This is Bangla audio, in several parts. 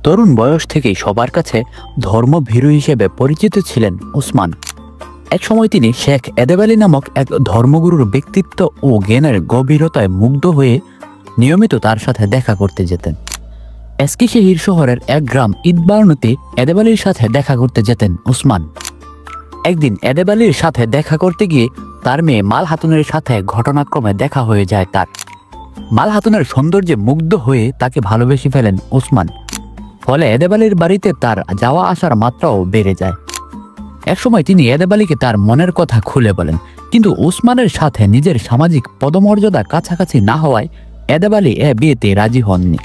তরুণ বয়স থেকেই সবার কাছে ধর্মভীরু হিসেবে পরিচিত ছিলেন ওসমান। একসময় তিনি শেখ এদেব আলী নামক এক ধর্মগুরুর ব্যক্তিত্ব ও জ্ঞানের গভীরতায় মুগ্ধ হয়ে নিয়মিত তার সাথে দেখা করতে যেতেন। এস্কিশিহির শহরের এক গ্রাম ঈদবার্নুতে এদেব আলীর সাথে দেখা করতে যেতেন ওসমান। একদিন এদেব আলীর সাথে দেখা করতে গিয়ে তার মেয়ে মাল হাতুনের সাথে ঘটনাক্রমে দেখা হয়ে যায় তার। মাল হাতুনের সৌন্দর্যে মুগ্ধ হয়ে তাকে ভালোবেসে ফেলেন ওসমান। ফলে এদেব আলীর বাড়িতে তার যাওয়া আসার মাত্রাও বেড়ে যায়। একসময় তিনি এদেব আলীকে তার মনের কথা খুলে বলেন, কিন্তু ওসমানের সাথে নিজের সামাজিক পদমর্যাদা কাছাকাছি না হওয়ায় এদেব আলী এ বিয়েতে রাজি হননি।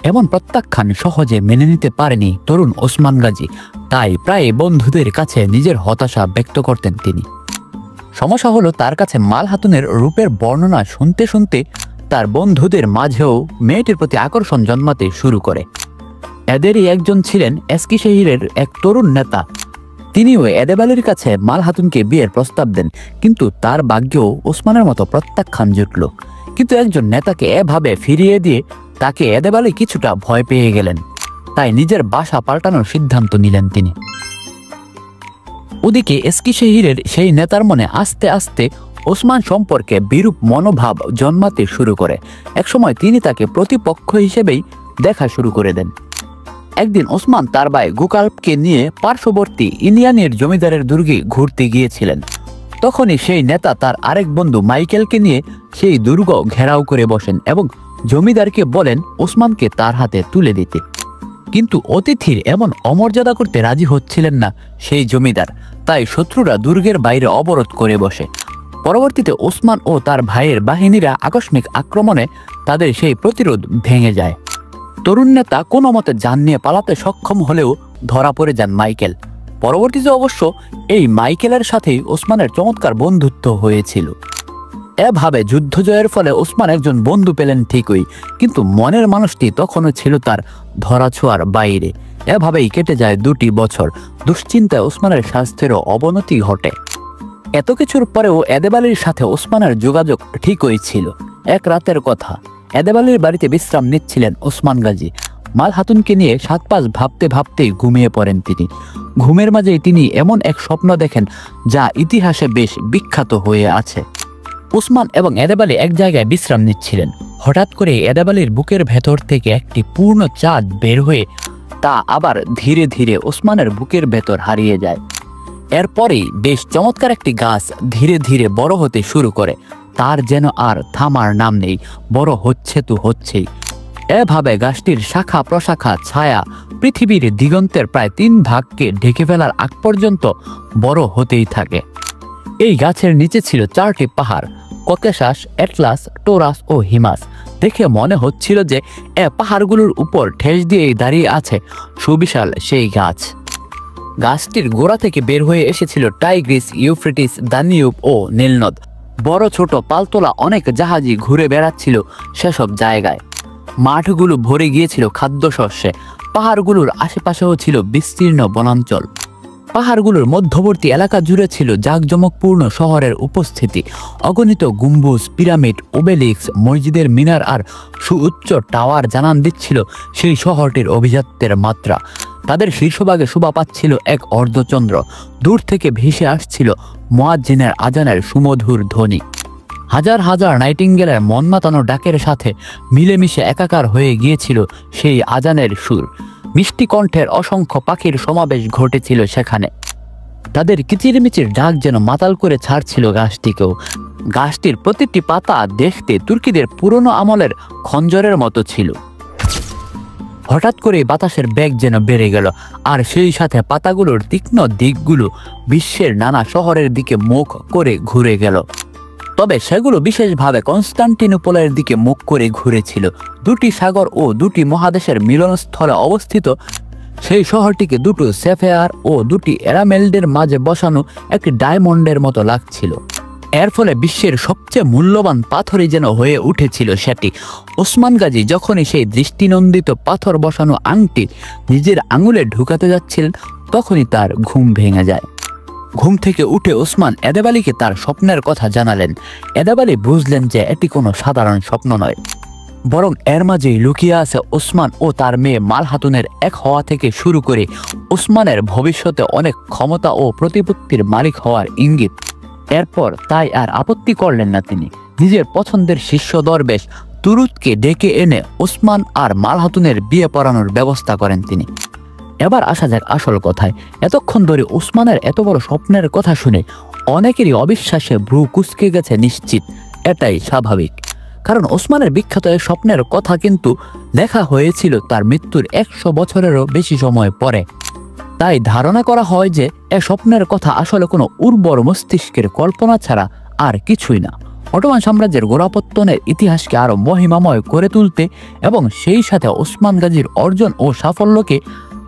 এমন প্রত্যাখ্যান সহজে মেনে নিতে পারেনি তরুণ ওসমান গাজী, তাই প্রায় বন্ধুদের কাছে নিজের হতাশা ব্যক্ত করতেন তিনি। সমস্যা হলো, তার কাছে মাল হাতুনের রূপের বর্ণনা শুনতে শুনতে তার বন্ধুদের মাঝেও মেয়েটির প্রতি আকর্ষণ জন্মাতে শুরু করে। এদেরই একজন ছিলেন এস্কিশিহিরের এক তরুণ নেতা। তিনিও এদেব আলীর কাছে মাল হাতুনকে বিয়ের প্রস্তাব দেন, কিন্তু তার ভাগ্যেও ওসমানের মতো প্রত্যাখ্যান জুটল। কিন্তু একজন নেতাকে এভাবে ফিরিয়ে দিয়ে তাকে এদেব আলী কিছুটা ভয় পেয়ে গেলেন, তাই নিজের বাসা পাল্টানোর সিদ্ধান্ত নিলেন তিনি। ওদিকে এস্কিশিহিরের সেই নেতার মনে আস্তে আস্তে ওসমান সম্পর্কে বিরূপ মনোভাব জন্মাতে শুরু করে। একসময় তিনি তাকে প্রতিপক্ষ হিসেবেই দেখা শুরু করে দেন। একদিন ওসমান তার ভাই গুকালবকে নিয়ে পার্শ্ববর্তী ইলিয়ানের জমিদারের দুর্গে ঘুরতে গিয়েছিলেন। তখনই সেই নেতা তার আরেক বন্ধু মাইকেলকে নিয়ে সেই দুর্গ ঘেরাও করে বসেন এবং জমিদারকে বলেন ওসমানকে তার হাতে তুলে দিতে। কিন্তু অতিথির এমন অমর্যাদা করতে রাজি হচ্ছিলেন না সেই জমিদার, তাই শত্রুরা দুর্গের বাইরে অবরোধ করে বসে। পরবর্তীতে ওসমান ও তার ভাইয়ের বাহিনীরা আকস্মিক আক্রমণে তাদের সেই প্রতিরোধ ভেঙে যায়। তরুণ নেতা কোনো মতে যান নিয়ে পালাতে সক্ষম হলেও ধরা পড়ে যান মাইকেল। পরবর্তীতে অবশ্য এই মাইকেলের সাথেই ওসমানের চমৎকার বন্ধুত্ব হয়েছিল। এভাবে যুদ্ধ জয়ের ফলে ওসমান একজন বন্ধু পেলেন ঠিকই, কিন্তু মনের মানুষটি তখনও ছিল তার ধরাছোঁয়ার বাইরে। এভাবেই কেটে যায় 2টি বছর। দুশ্চিন্তায় ওসমানের স্বাস্থ্যেরও অবনতি ঘটে। এত কিছুর পরেও এদেব আলীর সাথে ওসমানের যোগাযোগ ঠিকই ছিল। এক রাতের কথা, এদেব আলীর বাড়িতে বিশ্রাম নিচ্ছিলেন ওসমান গাজী। মাল হাতুনকে নিয়ে 7-5 ভাবতে ভাবতেই ঘুমিয়ে পড়েন তিনি। ঘুমের মাঝেই তিনি এমন এক স্বপ্ন দেখেন যা ইতিহাসে বেশ বিখ্যাত হয়ে আছে। ওসমান এবং এদেব আলী এক জায়গায় বিশ্রাম নিচ্ছিলেন। হঠাৎ করে এদেব আলীর বুকের ভেতর থেকে একটি পূর্ণ চাঁদ বের হয়ে তা আবার ধীরে ধীরে ওসমানের বুকের ভেতর হারিয়ে যায়। এরপরেই বেশ চমৎকার একটি গাছ ধীরে ধীরে বড় হতে শুরু করে। তার যেন আর থামার নাম নেই, বড় হচ্ছে তো হচ্ছেই। এভাবে গাছটির শাখা প্রশাখা ছায়া পৃথিবীর দিগন্তের প্রায় 3 ভাগকে ঢেকে ফেলার আগ পর্যন্ত বড় হতেই থাকে। এই গাছের নিচে ছিল 4টি পাহাড়, ককেশাস, এটলাস, টোরাস ও হিমাস। দেখে মনে হচ্ছিল যে এ পাহাড়গুলোর উপর ঠেস দিয়েই দাঁড়িয়ে আছে সুবিশাল সেই গাছ। গাছটির গোড়া থেকে বের হয়ে এসেছিল টাইগ্রিস, ইউফ্রেটিস, দানিউব ও নীলনদ। বড় ছোট পালতোলা অনেক জাহাজই ঘুরে বেড়াচ্ছিল সেসব জায়গায়। মাঠগুলো ভরে গিয়েছিল খাদ্যশস্যে। পাহাড়গুলোর আশেপাশেও ছিল বিস্তীর্ণ বনাঞ্চল। পাহাড়গুলোর মধ্যবর্তী এলাকা জুড়ে ছিল জাঁকজমকপূর্ণ শহরের উপস্থিতি। অগণিত গম্বুজ, পিরামিড, ওবেলিক্স, মসজিদের মিনার আর সুউচ্চ টাওয়ার জানান দিচ্ছিল সেই শহরটির অভিজাত্যের মাত্রা। তাদের শীর্ষভাগে শোভা পাচ্ছিল এক অর্ধচন্দ্র। দূর থেকে ভেসে আসছিল মুয়াজ্জিনের আজানের সুমধুর ধ্বনি। হাজার হাজার নাইটিঙ্গেলের মন মাতানো ডাকের সাথে মিলেমিশে একাকার হয়ে গিয়েছিল সেই আজানের সুর। মিষ্টি কণ্ঠের অসংখ্য পাখির সমাবেশ ঘটেছিল সেখানে। তাদের কিচিরমিচির ডাক যেন মাতাল করে ছাড়ছিল গাছটিকেও। গাছটির প্রতিটি পাতা দেখতে তুর্কিদের পুরনো আমলের খঞ্জরের মতো ছিল। হঠাৎ করে বাতাসের বেগ যেন বেড়ে গেল, আর সেই সাথে পাতাগুলোর তীক্ষ্ণ দিকগুলো বিশ্বের নানা শহরের দিকে মুখ করে ঘুরে গেল। তবে সেগুলো বিশেষভাবে কনস্টান্টিনোপলের দিকে মুখ করে ঘুরেছিল। 2টি সাগর ও 2টি মহাদেশের মিলনস্থলে অবস্থিত সেই শহরটিকে 2টো সেফেয়ার ও 2টি এরামেল্ডের মাঝে বসানো একটি ডায়মন্ডের মতো লাগছিল। এর ফলে বিশ্বের সবচেয়ে মূল্যবান পাথরই যেন হয়ে উঠেছিল সেটি। ওসমান গাজী যখনই সেই দৃষ্টিনন্দিত পাথর বসানো আংটি নিজের আঙুলে ঢুকাতে যাচ্ছিলেন, তখনই তার ঘুম ভেঙে যায়। ঘুম থেকে উঠে ওসমান এদেব আলীকে তার স্বপ্নের কথা জানালেন। এদেব আলী বুঝলেন যে এটি কোনো সাধারণ স্বপ্ন নয়, বরং এর মাঝেই লুকিয়ে আছে ওসমান ও তার মেয়ে মাল হাতুনের এক হওয়া থেকে শুরু করে ওসমানের ভবিষ্যতে অনেক ক্ষমতা ও প্রতিপত্তির মালিক হওয়ার ইঙ্গিত। এরপর তাই আর আপত্তি করলেন না তিনি। নিজের পছন্দের শিষ্য দরবেশ তুরুতকে ডেকে এনে ওসমান আর মাল হাতুনের বিয়ে পড়ানোর ব্যবস্থা করেন তিনি। এবার আসা যাক আসল কথায়। এতক্ষণ ধরে ওসমানের এত বড় স্বপ্নের কথা শুনে অনেকেরই অবিশ্বাসে ভ্রু কুঁচকে গেছে নিশ্চিত। এটাই স্বাভাবিক, কারণ ওসমানের বিখ্যাত এই স্বপ্নের কথা কিন্তু লেখা হয়েছিল তার মৃত্যুর 100 বছরেরও বেশি সময় পরে। তাই ধারণা করা হয় যে এ স্বপ্নের কথা আসলে কোনো উর্বর মস্তিষ্কের কল্পনা ছাড়া আর কিছুই না। অটোমান সাম্রাজ্যের গোড়াপত্তনের ইতিহাসকে আরো মহিমাময় করে তুলতে এবং সেই সাথে ওসমান গাজীর অর্জন ও সাফল্যকে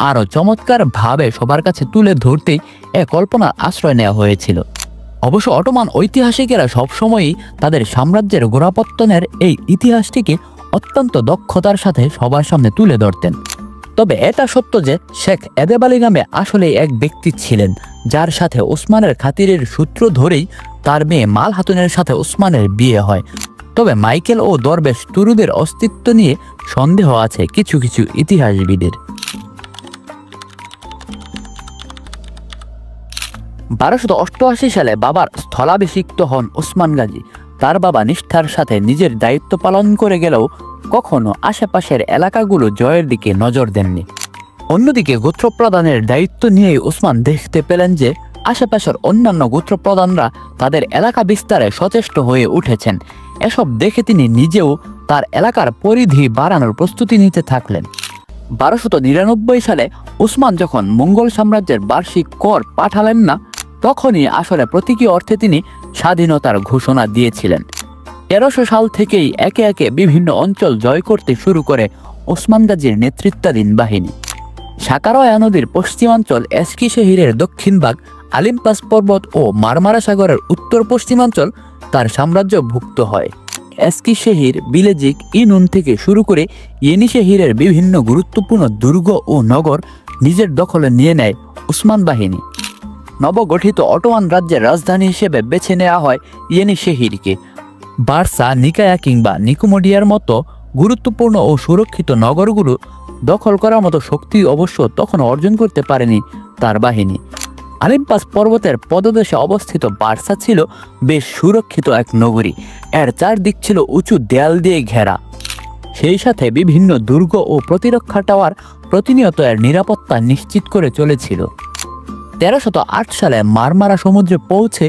আরো চমৎকার ভাবে সবার কাছে তুলে ধরতেই এ কল্পনার আশ্রয় নেওয়া হয়েছিল। অবশ্য অটোমান ঐতিহাসিকেরা সবসময়ই তাদের সাম্রাজ্যের গোড়াপত্তনের এই ইতিহাসটিকে অত্যন্ত দক্ষতার সাথে সবার সামনে তুলে ধরতেন। তবে এটা সত্য যে শেখ এদেব আলী নামে আসলে এক ব্যক্তি ছিলেন, যার সাথে ওসমানের খাতিরের সূত্র ধরেই তার মেয়ে মাল হাতুনের সাথে ওসমানের বিয়ে হয়। তবে মাইকেল ও দরবেশ তুরুদের অস্তিত্ব নিয়ে সন্দেহ আছে কিছু কিছু ইতিহাসবিদের। 1288 সালে বাবার স্থলাভিষিক্ত হন ওসমান গাজী। তার বাবা নিষ্ঠার সাথে নিজের দায়িত্ব পালন করে গেলেও কখনো আশেপাশের এলাকাগুলো জয়ের দিকে নজর দেননি। অন্যদিকে গোত্রপ্রধানের দায়িত্ব নিয়েই ওসমান দেখতে পেলেন যে আশেপাশের অন্যান্য গোত্রপ্রধানরা তাদের এলাকা বিস্তারে সচেষ্ট হয়ে উঠেছেন। এসব দেখে তিনি নিজেও তার এলাকার পরিধি বাড়ানোর প্রস্তুতি নিতে থাকলেন। 1299 সালে ওসমান যখন মঙ্গল সাম্রাজ্যের বার্ষিক কর পাঠালেন না, তখনই আসলে প্রতীকী অর্থে তিনি স্বাধীনতার ঘোষণা দিয়েছিলেন। 1300 সাল থেকেই একে একে বিভিন্ন অঞ্চল জয় করতে শুরু করে ওসমান গাজীর নেতৃত্বাধীন বাহিনী। সাকারয়া নদীর পশ্চিমাঞ্চল, এস্কি শহরের দক্ষিণ ভাগ, আলিম্পাস পর্বত ও মারমারা সাগরের উত্তর পশ্চিমাঞ্চল তার সাম্রাজ্যভুক্ত হয়। এস্কি শহর, বিলেজিক, ইনুন থেকে শুরু করে ইয়েনি শহরের বিভিন্ন গুরুত্বপূর্ণ দুর্গ ও নগর নিজের দখলে নিয়ে নেয় ওসমান বাহিনী। নবগঠিত অটোমান রাজ্যের রাজধানী হিসেবে বেছে নেওয়া হয় ইয়েনি শহরকে। বার্সা, নিকায়া কিংবা নিকোমেডিয়ার মতো গুরুত্বপূর্ণ ও সুরক্ষিত নগরগুলো দখল করার মতো শক্তি অবশ্য তখন অর্জন করতে পারেনি তার বাহিনী। আলিম্পাস পর্বতের পদদেশে অবস্থিত বার্সা ছিল বেশ সুরক্ষিত এক নগরী। এর চারদিক ছিল উঁচু দেয়াল দিয়ে ঘেরা। সেই সাথে বিভিন্ন দুর্গ ও প্রতিরক্ষা টাওয়ার প্রতিনিয়ত এর নিরাপত্তা নিশ্চিত করে চলেছিল। 1308 সালে মারমারা সমুদ্রে পৌঁছে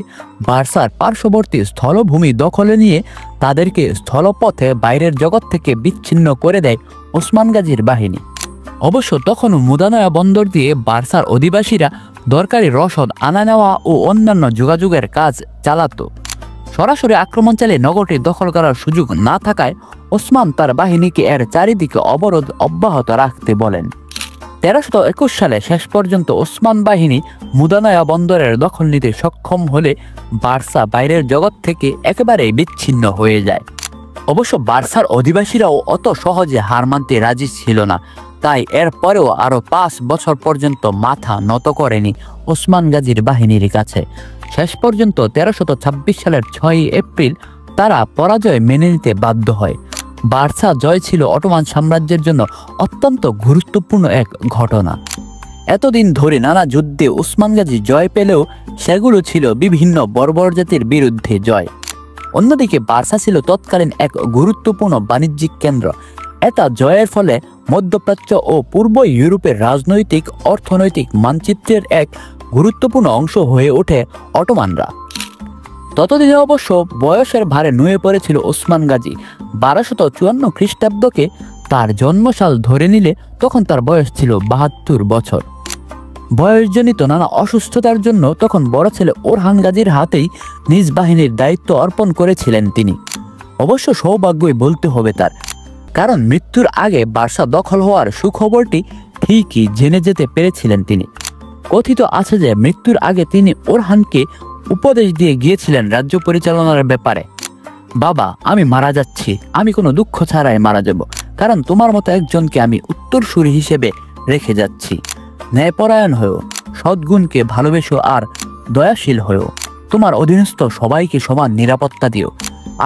বার্সার পার্শ্ববর্তী স্থলভূমি দখলে নিয়ে তাদেরকে স্থলপথে বাইরের জগৎ থেকে বিচ্ছিন্ন করে দেয় ওসমান গাজীর বাহিনী। অবশ্য তখন মুদানয়া বন্দর দিয়ে বার্সার অধিবাসীরা দরকারি রসদ আনা নেওয়া ও অন্যান্য যোগাযোগের কাজ চালাতো। সরাসরি আক্রমণ চালিয়ে নগরটি দখল করার সুযোগ না থাকায় ওসমান তার বাহিনীকে এর চারিদিকে অবরোধ অব্যাহত রাখতে বলেন। 1321 সালে শেষ পর্যন্ত ওসমান বাহিনী মুদানয়া বন্দরের দখল নিতে সক্ষম হলে বার্সা বাইরের জগৎ থেকে একেবারেই বিচ্ছিন্ন হয়ে যায়। অবশ্য বার্সার অধিবাসীরাও অত সহজে হার মানতে রাজি ছিল না। তাই এর পরেও আরো 5 বছর পর্যন্ত মাথা নত করেনি ওসমান গাজীর বাহিনীর কাছে। শেষ পর্যন্ত 1326 সালের 6 এপ্রিল তারা পরাজয় মেনে নিতে বাধ্য হয়। বার্সা জয় ছিল অটোমান সাম্রাজ্যের জন্য অত্যন্ত গুরুত্বপূর্ণ এক ঘটনা। এতদিন ধরে নানা যুদ্ধে ওসমান গাজী জয় পেলেও সেগুলো ছিল বিভিন্ন বর্বর জাতির বিরুদ্ধে জয়। অন্যদিকে বার্সা ছিল তৎকালীন এক গুরুত্বপূর্ণ বাণিজ্যিক কেন্দ্র। এটা জয়ের ফলে মধ্যপ্রাচ্য ও পূর্ব ইউরোপের রাজনৈতিক অর্থনৈতিক মানচিত্রের এক গুরুত্বপূর্ণ অংশ হয়ে ওঠে অটোমানরা। ততদিনে অবশ্য বয়সের ভারে নুয়ে পড়েছিল ওসমান গাজী। 1254 খ্রিস্টাব্দকে তার জন্মসাল ধরে নিলে তখন তার বয়স ছিল 72 বছর। বয়সজনিত নানা অসুস্থতার জন্য তখন বড় ছেলে ওরহান গাজীর হাতেই নিজ বাহিনীর দায়িত্ব অর্পণ করেছিলেন তিনি। অবশ্য সৌভাগ্যই বলতে হবে তার, কারণ মৃত্যুর আগে বার্সা দখল হওয়ার সুখবরটি ঠিকই জেনে যেতে পেরেছিলেন তিনি। কথিত আছে যে মৃত্যুর আগে তিনি ওরহানকে উপদেশ দিয়ে গিয়েছিলেন রাজ্য পরিচালনার ব্যাপারে। বাবা, আমি মারা যাচ্ছি, আমি কোনো দুঃখ ছাড়াই মারা যাব, কারণ তোমার মতো একজনকে আমি উত্তরসূরি হিসেবে রেখে যাচ্ছি। ন্যায়পরায়ণ হয়েও, সদ্গুণকে ভালোবেসো আর দয়াশীল হয়েও, তোমার অধীনস্থ সবাইকে সমান নিরাপত্তা দিও।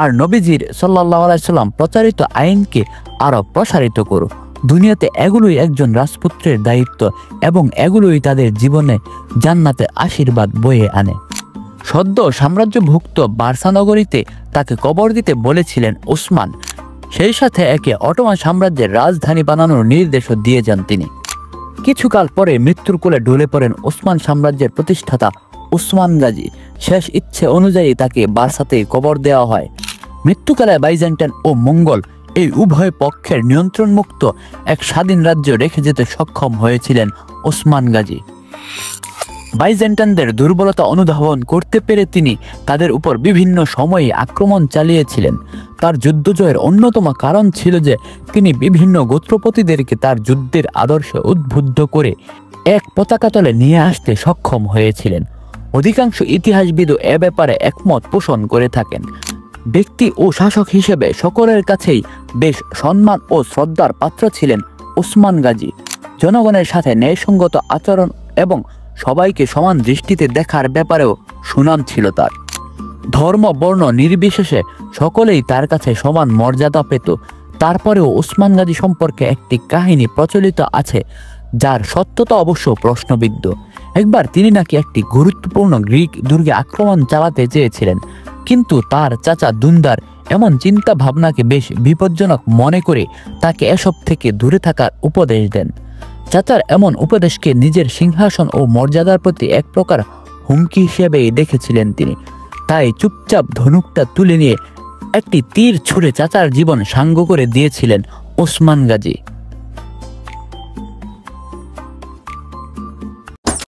আর নবীজির সাল্লাল্লাহু আলাইহি সাল্লাম প্রচারিত আইনকে আরো প্রসারিত করো। দুনিয়াতে এগুলোই একজন রাজপুত্রের দায়িত্ব এবং এগুলোই তাদের জীবনে জান্নাতের আশীর্বাদ বয়ে আনে। সদ্য সাম্রাজ্যভুক্ত বার্সা নগরীতে তাকে কবর দিতে বলেছিলেন ওসমান। সেই সাথে একে অটোমান সাম্রাজ্যের রাজধানী বানানোর নির্দেশও দিয়ে যান তিনি। কিছুকাল পরে মৃত্যুর কোলে ঢলে পড়েন ওসমান সাম্রাজ্যের প্রতিষ্ঠাতা ওসমান গাজী। শেষ ইচ্ছে অনুযায়ী তাকে বার্সাতে কবর দেওয়া হয়। মৃত্যুকালে বাইজেন্টাইন ও মঙ্গল এই উভয় পক্ষের নিয়ন্ত্রণমুক্ত এক স্বাধীন রাজ্য রেখে যেতে সক্ষম হয়েছিলেন ওসমান গাজী। বাইজেন্টাইনদের দুর্বলতা অনুধাবন করতে পেরে তিনি তাদের উপর বিভিন্ন সময়ে আক্রমণ চালিয়েছিলেন। তার যুদ্ধজয়ের অন্যতম কারণ ছিল যে তিনি বিভিন্ন গোত্রপতিদেরকে তার যুদ্ধের আদর্শে উদ্বুদ্ধ করে এক পতাকাতলে নিয়ে আসতে সক্ষম হয়েছিলেন। অধিকাংশ ইতিহাসবিদও এ ব্যাপারে একমত পোষণ করে থাকেন। ব্যক্তি ও শাসক হিসেবে সকলের কাছেই বেশ সম্মান ও শ্রদ্ধার পাত্র ছিলেন ওসমান গাজী। জনগণের সাথে ন্যায়সঙ্গত আচরণ এবং সবাইকে সমান দৃষ্টিতে দেখার ব্যাপারেও সুনাম ছিল তার। ধর্ম বর্ণ নির্বিশেষে সকলেই তার কাছে সমান মর্যাদা পেত। তারপরেও ওসমান গাজী সম্পর্কে একটি কাহিনী প্রচলিত আছে যার সত্যতা অবশ্য প্রশ্নবিদ্ধ। একবার তিনি নাকি একটি গুরুত্বপূর্ণ গ্রিক দুর্গে আক্রমণ চালাতে চেয়েছিলেন, কিন্তু তার চাচা দুন্দার এমন চিন্তা ভাবনাকে বেশ বিপজ্জনক মনে করে তাকে এসব থেকে দূরে থাকার উপদেশ দেন। চাচার এমন উপদেশকে নিজের সিংহাসন ও মর্যাদার প্রতি এক প্রকার হুমকি হিসেবেই দেখেছিলেন তিনি। তাই চুপচাপ ধনুকটা তুলে নিয়ে একটি তীর ছুঁড়ে চাচার জীবন সাঙ্গ করে দিয়েছিলেন ওসমান গাজী।